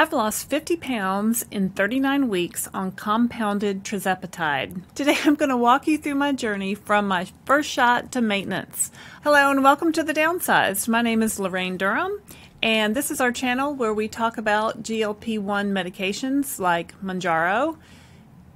I've lost 50 pounds in 39 weeks on compounded tirzepatide. Today I'm going to walk you through my journey from my first shot to maintenance. Hello and welcome to The Downsized. My name is Lorraine Durham and this is our channel where we talk about GLP-1 medications like Mounjaro,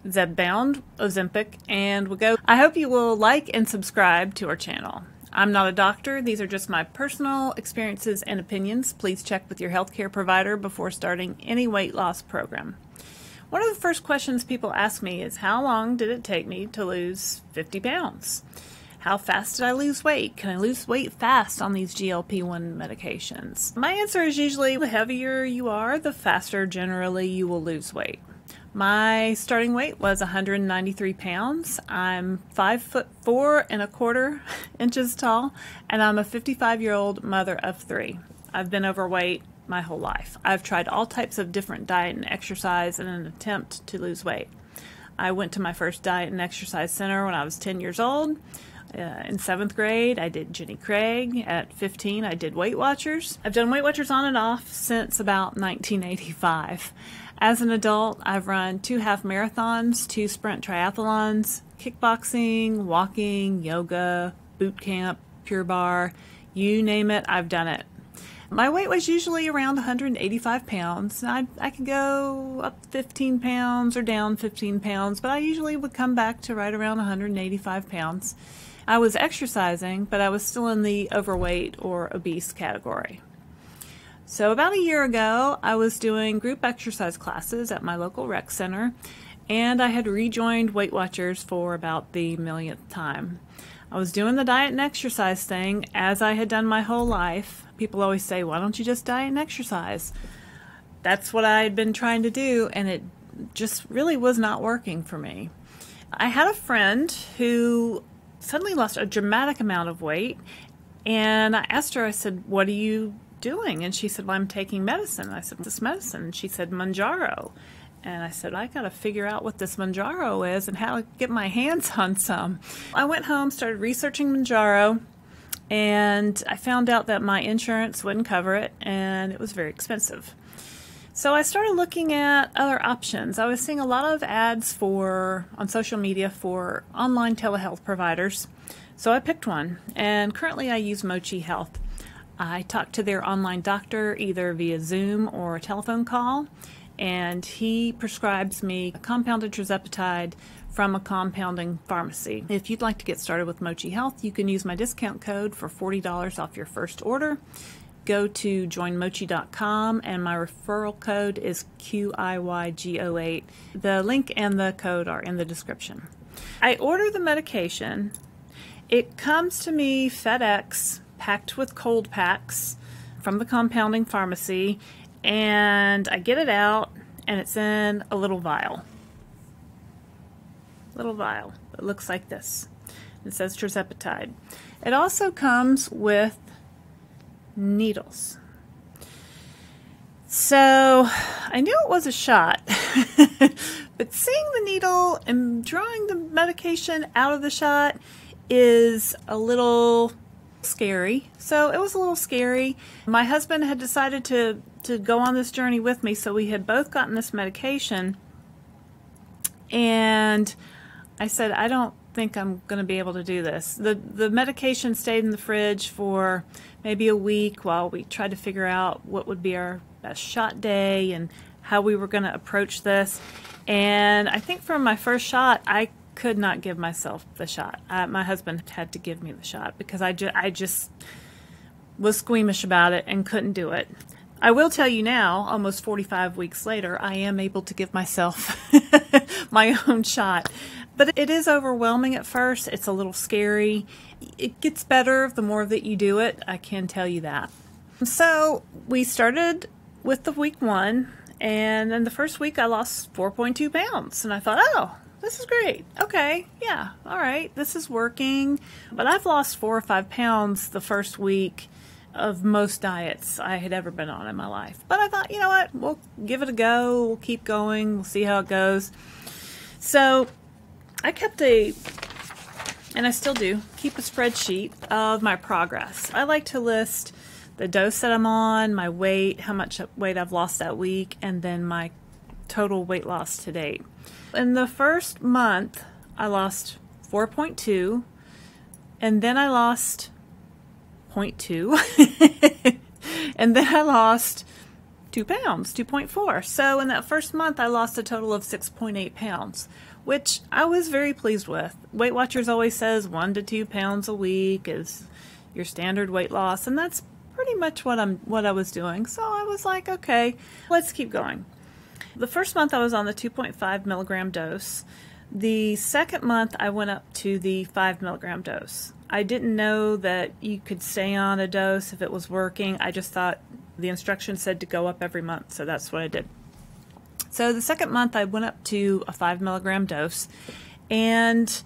Zepbound, Ozempic, and Wegovy. I hope you will like and subscribe to our channel. I'm not a doctor. These are just my personal experiences and opinions. Please check with your healthcare provider before starting any weight loss program. One of the first questions people ask me is, how long did it take me to lose 50 pounds? How fast did I lose weight? Can I lose weight fast on these GLP-1 medications? My answer is usually the heavier you are, the faster generally you will lose weight. My starting weight was 193 pounds. I'm 5'4¼ tall, and I'm a 55-year-old mother of 3. I've been overweight my whole life. I've tried all types of different diet and exercise in an attempt to lose weight. I went to my first diet and exercise center when I was 10 years old. In 7th grade, I did Jenny Craig. At 15, I did Weight Watchers. I've done Weight Watchers on and off since about 1985. As an adult, I've run 2 half marathons, 2 sprint triathlons, kickboxing, walking, yoga, boot camp, Pure Barre, you name it, I've done it. My weight was usually around 185 pounds. I could go up 15 pounds or down 15 pounds, but I usually would come back to right around 185 pounds. I was exercising, but I was still in the overweight or obese category. So about a year ago, I was doing group exercise classes at my local rec center, and I had rejoined Weight Watchers for about the millionth time. I was doing the diet and exercise thing as I had done my whole life. People always say, why don't you just diet and exercise? That's what I had been trying to do, and it just really was not working for me. I had a friend who suddenly lost a dramatic amount of weight, and I asked her, I said, what are you doing? And she said, well, I'm taking medicine. I said, this medicine? And she said, Mounjaro. And I said, I got to figure out what this Mounjaro is and how to get my hands on some. I went home, started researching Mounjaro, and I found out that my insurance wouldn't cover it, and it was very expensive. So I started looking at other options. I was seeing a lot of ads on social media for online telehealth providers. So I picked one, and currently I use Mochi Health. I talk to their online doctor either via Zoom or a telephone call, and he prescribes me a compounded tirzepatide from a compounding pharmacy. If you'd like to get started with Mochi Health, you can use my discount code for $40 off your first order. Go to joinmochi.com, and my referral code is QIYGO8. The link and the code are in the description. I order the medication. It comes to me FedEx, packed with cold packs from the compounding pharmacy, and I get it out, and it's in a little vial. Little vial. It looks like this. It says tirzepatide. It also comes with needles. So I knew it was a shot, but seeing the needle and drawing the medication out of the shot is a little scary. So it was a little scary. My husband had decided to go on this journey with me, so we had both gotten this medication, and I said, I don't think I'm going to be able to do this. The medication stayed in the fridge for maybe a week while we tried to figure out what would be our best shot day and how we were going to approach this. And I think from my first shot, I could not give myself the shot. My husband had to give me the shot because I just was squeamish about it and couldn't do it. I will tell you now, almost 45 weeks later, I am able to give myself my own shot. But it is overwhelming at first. It's a little scary. It gets better the more that you do it. I can tell you that. So we started with the week 1, and then the first week I lost 4.2 pounds. And I thought, oh, this is great. Okay, yeah, all right, this is working. But I've lost 4 or 5 pounds the first week of most diets I had ever been on in my life. But I thought, you know what, we'll give it a go. We'll keep going. We'll see how it goes. So I kept and I still do, keep a spreadsheet of my progress. I like to list the dose that I'm on, my weight, how much weight I've lost that week, and then my total weight loss to date. In the first month, I lost 4.2, and then I lost 0.2, and then I lost 2 pounds, 2.4. So in that first month, I lost a total of 6.8 pounds, which I was very pleased with. Weight Watchers always says 1 to 2 pounds a week is your standard weight loss, and that's pretty much what I was doing. So I was like, okay, let's keep going. The first month I was on the 2.5 milligram dose. The second month I went up to the 5 milligram dose. I didn't know that you could stay on a dose if it was working. I just thought the instructions said to go up every month, so that's what I did. So the second month I went up to a 5 milligram dose, and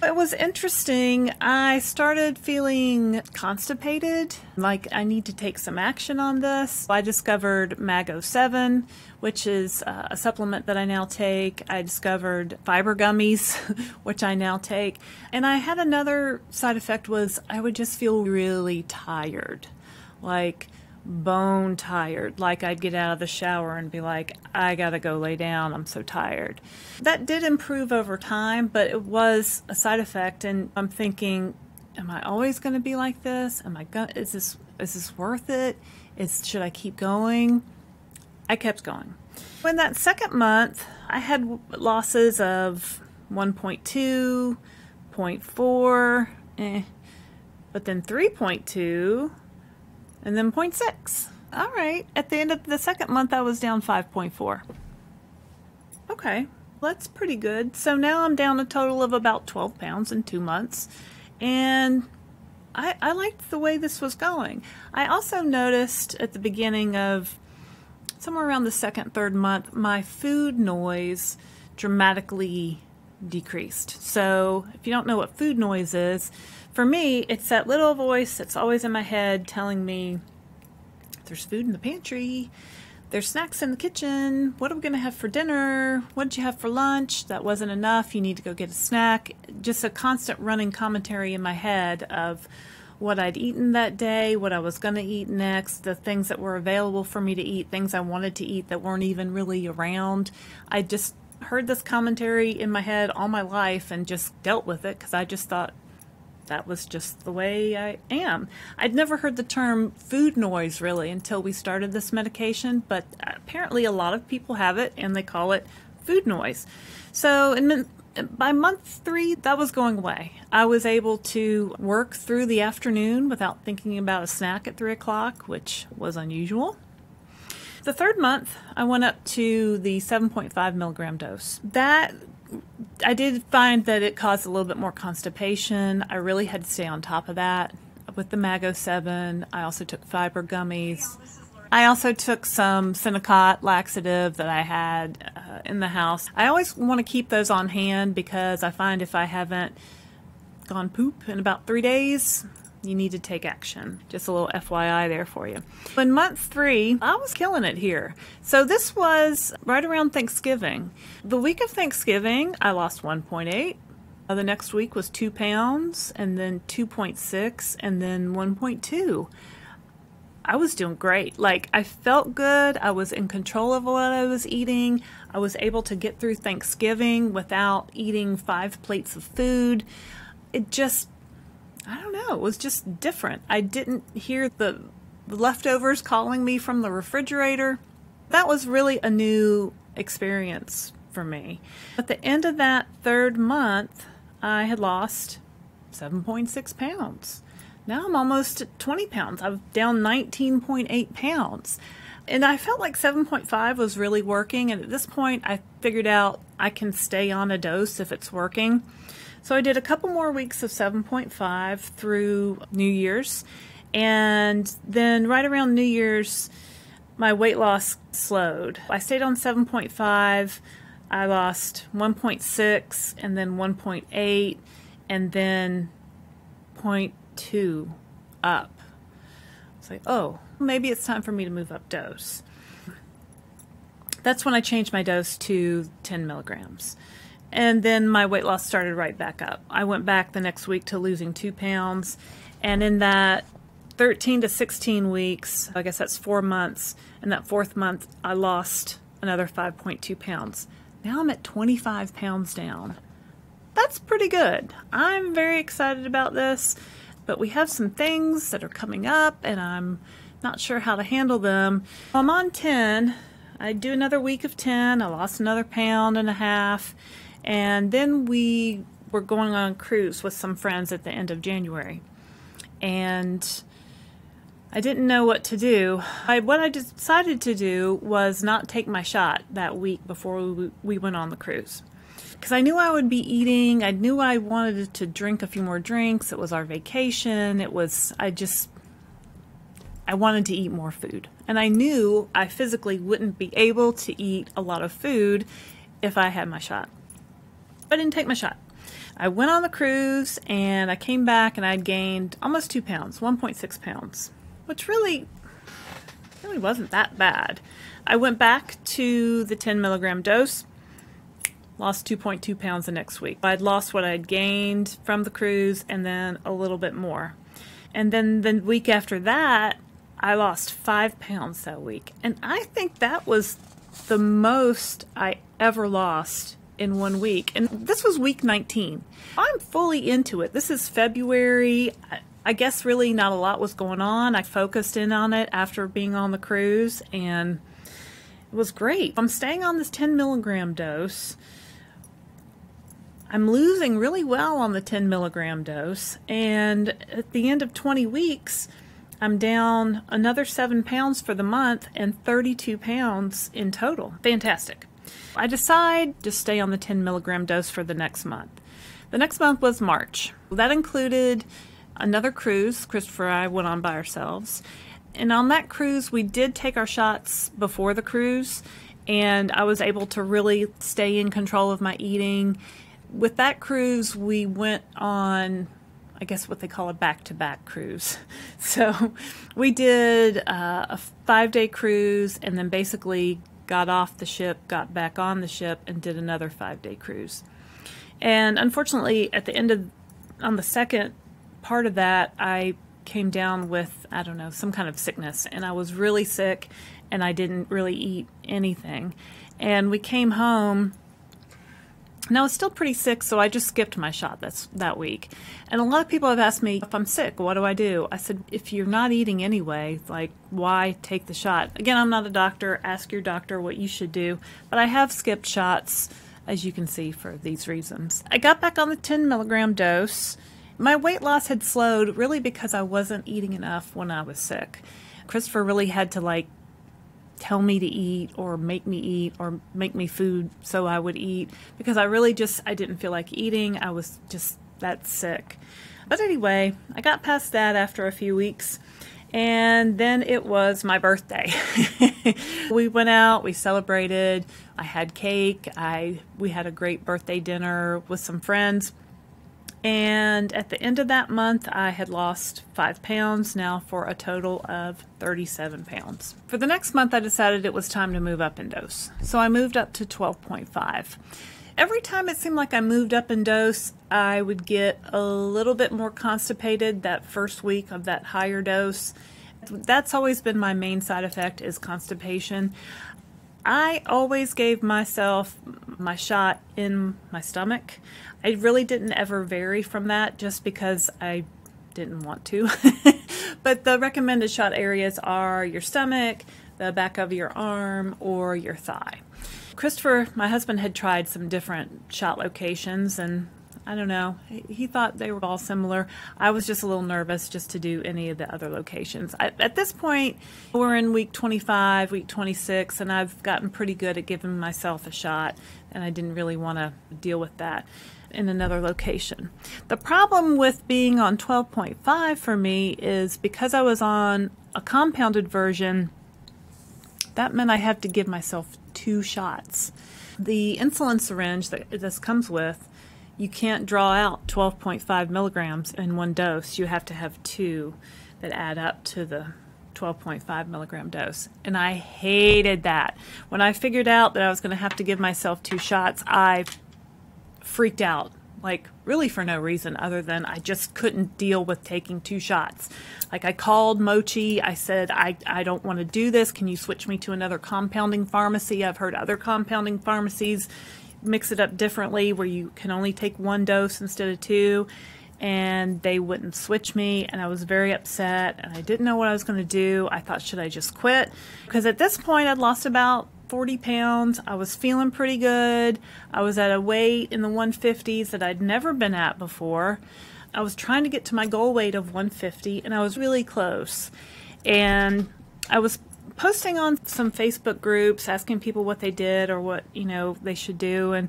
it was interesting. I started feeling constipated, like I need to take some action on this. I discovered Mago7, which is a supplement that I now take. I discovered fiber gummies, which I now take. And I had another side effect was I would just feel really tired, like bone tired, like I'd get out of the shower and be like, I gotta go lay down, I'm so tired. That did improve over time, but it was a side effect, and I'm thinking, am I always going to be like this? Is this worth it? Should I keep going? I kept going. In that second month, I had losses of 1.2, 0.4, but then 3.2, and then 0.6. All right. At the end of the second month, I was down 5.4. Okay, that's pretty good. So now I'm down a total of about 12 pounds in 2 months. And I liked the way this was going. I also noticed at the beginning of somewhere around the second, third month, my food noise dramatically decreased. So if you don't know what food noise is, for me, it's that little voice that's always in my head telling me there's food in the pantry, there's snacks in the kitchen, what are we going to have for dinner, what did you have for lunch, that wasn't enough, you need to go get a snack. Just a constant running commentary in my head of what I'd eaten that day, what I was going to eat next, the things that were available for me to eat, things I wanted to eat that weren't even really around. I just heard this commentary in my head all my life and just dealt with it because I just thought that was just the way I am. I'd never heard the term food noise really until we started this medication, but apparently a lot of people have it and they call it food noise. So by month 3, that was going away. I was able to work through the afternoon without thinking about a snack at 3 o'clock, which was unusual. The third month, I went up to the 7.5 milligram dose. That I did find that it caused a little bit more constipation. I really had to stay on top of that with the Mago7. I also took fiber gummies. I also took some Senecot laxative that I had in the house. I always want to keep those on hand because I find if I haven't gone poop in about 3 days, you need to take action. Just a little FYI there for you. In month 3, I was killing it here. So this was right around Thanksgiving. The week of Thanksgiving, I lost 1.8. The next week was 2 pounds, and then 2.6, and then 1.2. I was doing great. Like, I felt good. I was in control of what I was eating. I was able to get through Thanksgiving without eating 5 plates of food. It just, I don't know, it was just different. I didn't hear the leftovers calling me from the refrigerator. That was really a new experience for me. At the end of that third month, I had lost 7.6 pounds. Now I'm almost at 20 pounds. I'm down 19.8 pounds. And I felt like 7.5 was really working. And at this point, I figured out I can stay on a dose if it's working. So I did a couple more weeks of 7.5 through New Year's. And then right around New Year's, my weight loss slowed. I stayed on 7.5. I lost 1.6 and then 1.8 and then 0.2 up. It's like, oh, maybe it's time for me to move up dose. That's when I changed my dose to 10 milligrams. And then my weight loss started right back up. I went back the next week to losing 2 pounds. And in that 13 to 16 weeks, I guess that's 4 months. And that 4th month, I lost another 5.2 pounds. Now I'm at 25 pounds down. That's pretty good. I'm very excited about this, but we have some things that are coming up and I'm not sure how to handle them. I'm on 10. I do another week of 10. I lost another 1.5 pounds. And then we were going on a cruise with some friends at the end of January. And I didn't know what to do. What I decided to do was not take my shot that week before we went on the cruise. Because I knew I would be eating. I knew I wanted to drink a few more drinks. It was our vacation. I wanted to eat more food. And I knew I physically wouldn't be able to eat a lot of food if I had my shot. I didn't take my shot. I went on the cruise and I came back and I'd gained almost 2 pounds, 1.6 pounds, which really wasn't that bad. I went back to the 10 milligram dose, lost 2.2 pounds the next week. I'd lost what I'd gained from the cruise and then a little bit more. And then the week after that, I lost 5 pounds that week. And I think that was the most I ever lost in 1 week. And this was week 19. I'm fully into it. This is February. I guess really not a lot was going on. I focused in on it after being on the cruise and it was great. I'm staying on this 10 milligram dose. I'm losing really well on the 10 milligram dose. And at the end of 20 weeks, I'm down another 7 pounds for the month and 32 pounds in total. Fantastic. I decide to stay on the 10 milligram dose for the next month. The next month was March. That included another cruise. Christopher and I went on by ourselves. And on that cruise, we did take our shots before the cruise, and I was able to really stay in control of my eating. With that cruise, we went on, I guess what they call a back-to-back cruise. So we did a 5-day cruise and then basically got off the ship, got back on the ship, and did another 5-day cruise. And unfortunately, at the end of, on the second part of that, I came down with, I don't know, some kind of sickness. And I was really sick, and I didn't really eat anything. And we came home, and I was still pretty sick, so I just skipped my shot that week. And a lot of people have asked me, if I'm sick, what do I do? I said, if you're not eating anyway, like, why take the shot? Again, I'm not a doctor. Ask your doctor what you should do. But I have skipped shots, as you can see, for these reasons. I got back on the 10 milligram dose. My weight loss had slowed really because I wasn't eating enough when I was sick. Christopher really had to, like, tell me to eat or make me food so I would eat, because I really I didn't feel like eating. I was just that sick. But anyway, I got past that after a few weeks, and then it was my birthday. We went out, we celebrated, I had cake, we had a great birthday dinner with some friends. And at the end of that month, I had lost 5 pounds, now for a total of 37 pounds. For the next month, I decided it was time to move up in dose. So I moved up to 12.5. Every time it seemed like I moved up in dose, I would get a little bit more constipated that first week of that higher dose. That's always been my main side effect, is constipation. I always gave myself my shot in my stomach. I really didn't ever vary from that just because I didn't want to. But the recommended shot areas are your stomach, the back of your arm, or your thigh. Christopher, my husband, had tried some different shot locations, and I don't know, he thought they were all similar. I was just a little nervous just to do any of the other locations. At this point, we're in week 25, week 26, and I've gotten pretty good at giving myself a shot, and I didn't really want to deal with that in another location. The problem with being on 12.5 for me is because I was on a compounded version, that meant I have to give myself 2 shots. The insulin syringe that this comes with, you can't draw out 12.5 milligrams in one dose. You have to have 2 that add up to the 12.5 milligram dose. And I hated that. When I figured out that I was going to have to give myself 2 shots, I freaked out like really for no reason other than I just couldn't deal with taking 2 shots. Like I called Mochi, I said, I don't want to do this. Can you switch me to another compounding pharmacy? I've heard other compounding pharmacies mix it up differently where you can only take 1 dose instead of 2. And they wouldn't switch me, and I was very upset, and I didn't know what I was going to do. I thought, should I just quit? Because at this point, I'd lost about 40 pounds. I was feeling pretty good. I was at a weight in the 150s that I'd never been at before. I was trying to get to my goal weight of 150, and I was really close. And I was posting on some Facebook groups, asking people what they did or what, they should do. And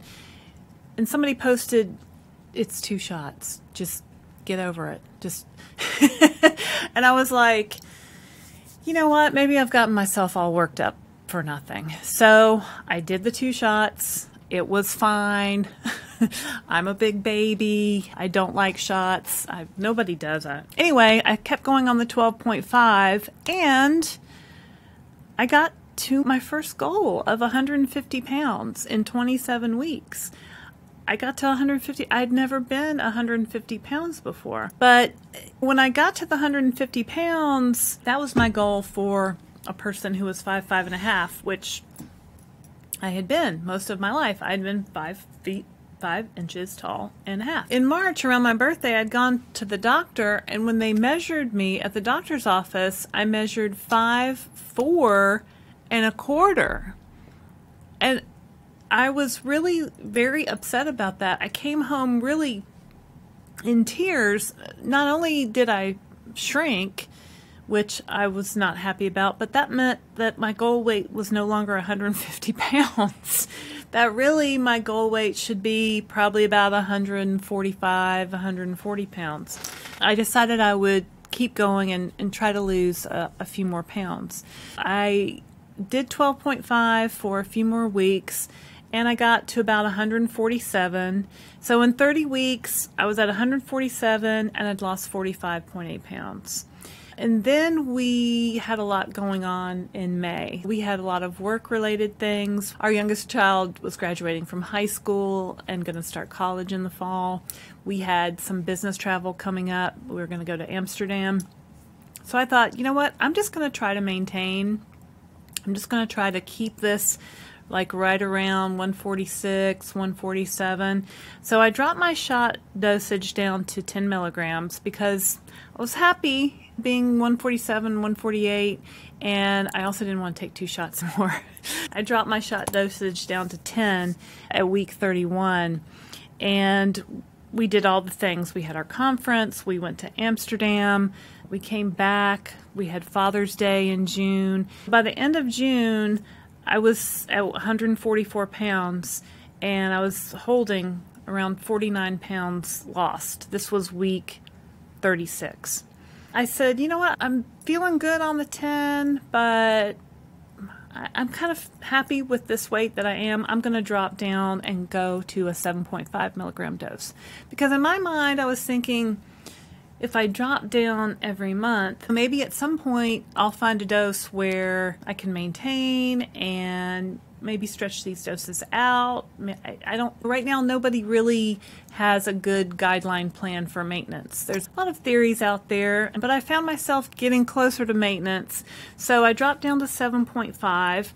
somebody posted, it's 2 shots. Just get over it. Just, and I was like, you know what? Maybe I've gotten myself all worked up for nothing. So I did the 2 shots. It was fine. I'm a big baby. I don't like shots. Nobody does that. Anyway, I kept going on the 12.5 and I got to my first goal of 150 pounds in 27 weeks. I got to 150. I'd never been 150 pounds before. But when I got to the 150 pounds, that was my goal for a person who was 5'5.5", which I had been most of my life. I'd been 5 feet 5 inches tall and a half. In March, around my birthday, I'd gone to the doctor, and when they measured me at the doctor's office, I measured 5'4.25". And I was really very upset about that. I came home really in tears. Not only did I shrink, which I was not happy about, but that meant that my goal weight was no longer 150 pounds. That really my goal weight should be probably about 145, 140 pounds. I decided I would keep going and try to lose a few more pounds. I did 12.5 for a few more weeks, and I got to about 147. So in 30 weeks, I was at 147, and I'd lost 45.8 pounds. And then we had a lot going on in May. We had a lot of work-related things. Our youngest child was graduating from high school and going to start college in the fall. We had some business travel coming up. We were going to go to Amsterdam. So I thought, you know what? I'm just going to try to maintain. I'm just going to try to keep this like right around 146, 147. So I dropped my shot dosage down to 10 milligrams because I was happy being 147, 148, and I also didn't want to take 2 shots more. I dropped my shot dosage down to 10 at week 31, and we did all the things. We had our conference, we went to Amsterdam, we came back, we had Father's Day in June. By the end of June, I was at 144 pounds, and I was holding around 49 pounds lost. This was week 36. I said, you know what, I'm feeling good on the 10, but I'm kind of happy with this weight that I am. I'm going to drop down and go to a 7.5 milligram dose. Because in my mind, I was thinking, if I drop down every month, maybe at some point I'll find a dose where I can maintain and maybe stretch these doses out. I don't, right now nobody really has a good guideline plan for maintenance. There's a lot of theories out there, but I found myself getting closer to maintenance. So I dropped down to 7.5,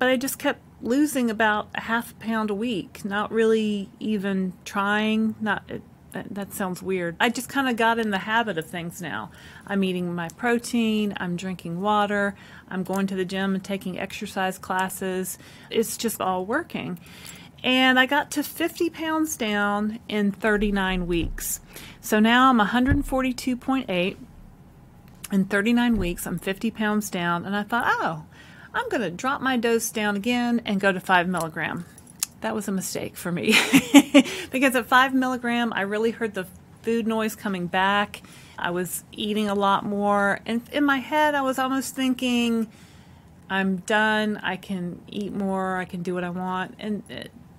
but I just kept losing about a half a pound a week, not really even trying, that sounds weird. I just kind of got in the habit of things now. I'm eating my protein, I'm drinking water, I'm going to the gym and taking exercise classes. It's just all working. And I got to 50 pounds down in 39 weeks. So now I'm 142.8. In 39 weeks, I'm 50 pounds down, and I thought, oh, I'm going to drop my dose down again and go to 5 milligram. That was a mistake for me because at 5 milligram, I really heard the food noise coming back. I was eating a lot more. And in my head, I was almost thinking, I'm done. I can eat more. I can do what I want. And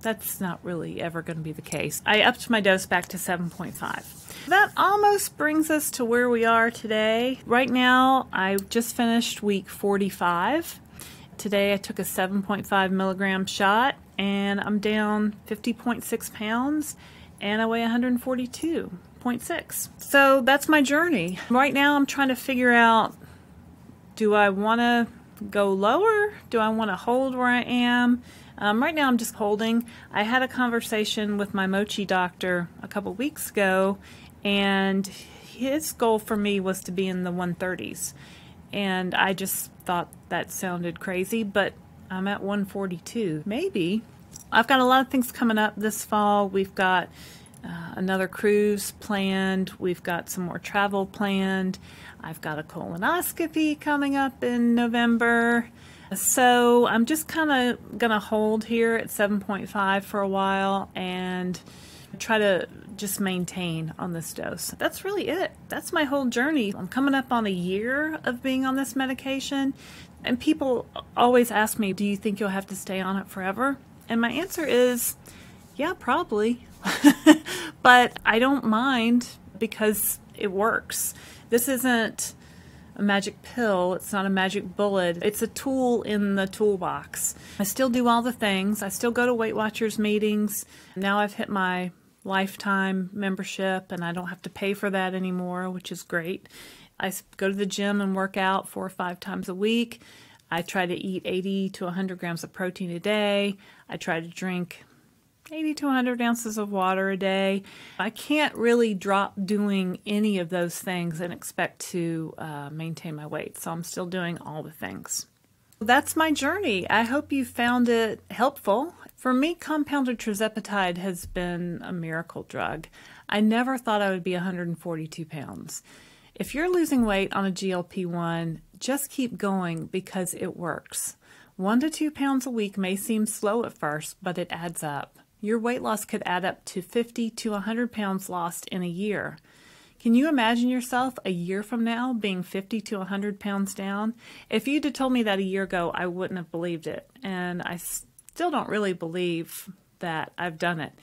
that's not really ever going to be the case. I upped my dose back to 7.5. That almost brings us to where we are today. Right now, I just finished week 45. Today, I took a 7.5 milligram shot, and I'm down 50.6 pounds, and I weigh 142.6. So that's my journey. Right now I'm trying to figure out, do I want to go lower? Do I want to hold where I am? Right now I'm just holding. I had a conversation with my mochi doctor a couple weeks ago, and his goal for me was to be in the 130s. And I just thought that sounded crazy, but I'm at 142. Maybe. I've got a lot of things coming up this fall. We've got another cruise planned. We've got some more travel planned. I've got a colonoscopy coming up in November. So I'm just kind of going to hold here at 7.5 for a while and try to just maintain on this dose. That's really it. That's my whole journey. I'm coming up on a year of being on this medication, and people always ask me, do you think you'll have to stay on it forever? And my answer is, yeah, probably. But I don't mind because it works. This isn't a magic pill. It's not a magic bullet. It's a tool in the toolbox. I still do all the things. I still go to Weight Watchers meetings. Now I've hit my lifetime membership and I don't have to pay for that anymore, which is great. I go to the gym and work out 4 or 5 times a week. I try to eat 80 to 100 grams of protein a day. I try to drink 80 to 100 ounces of water a day. I can't really drop doing any of those things and expect to maintain my weight. So I'm still doing all the things. That's my journey. I hope you found it helpful. For me, compounded tirzepatide has been a miracle drug. I never thought I would be 142 pounds. If you're losing weight on a GLP-1, just keep going because it works. 1 to 2 pounds a week may seem slow at first, but it adds up. Your weight loss could add up to 50 to 100 pounds lost in a year. Can you imagine yourself a year from now being 50 to 100 pounds down? If you'd have told me that a year ago, I wouldn't have believed it. And I still don't really believe that I've done it.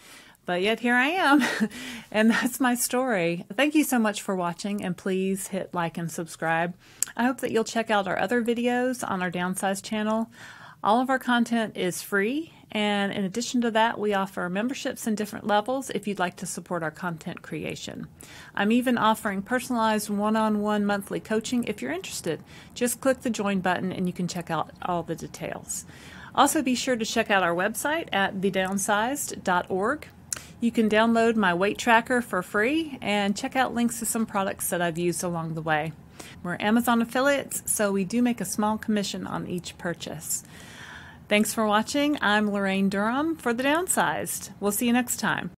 But yet here I am, and that's my story. Thank you so much for watching, and please hit like and subscribe. I hope that you'll check out our other videos on our Downsize channel. All of our content is free, and in addition to that, we offer memberships in different levels if you'd like to support our content creation. I'm even offering personalized one-on-one monthly coaching if you're interested. Just click the join button and you can check out all the details. Also, be sure to check out our website at thedownsized.org. You can download my weight tracker for free and check out links to some products that I've used along the way. We're Amazon affiliates, so we do make a small commission on each purchase. Thanks for watching. I'm Lorraine Durham for The Downsized. We'll see you next time.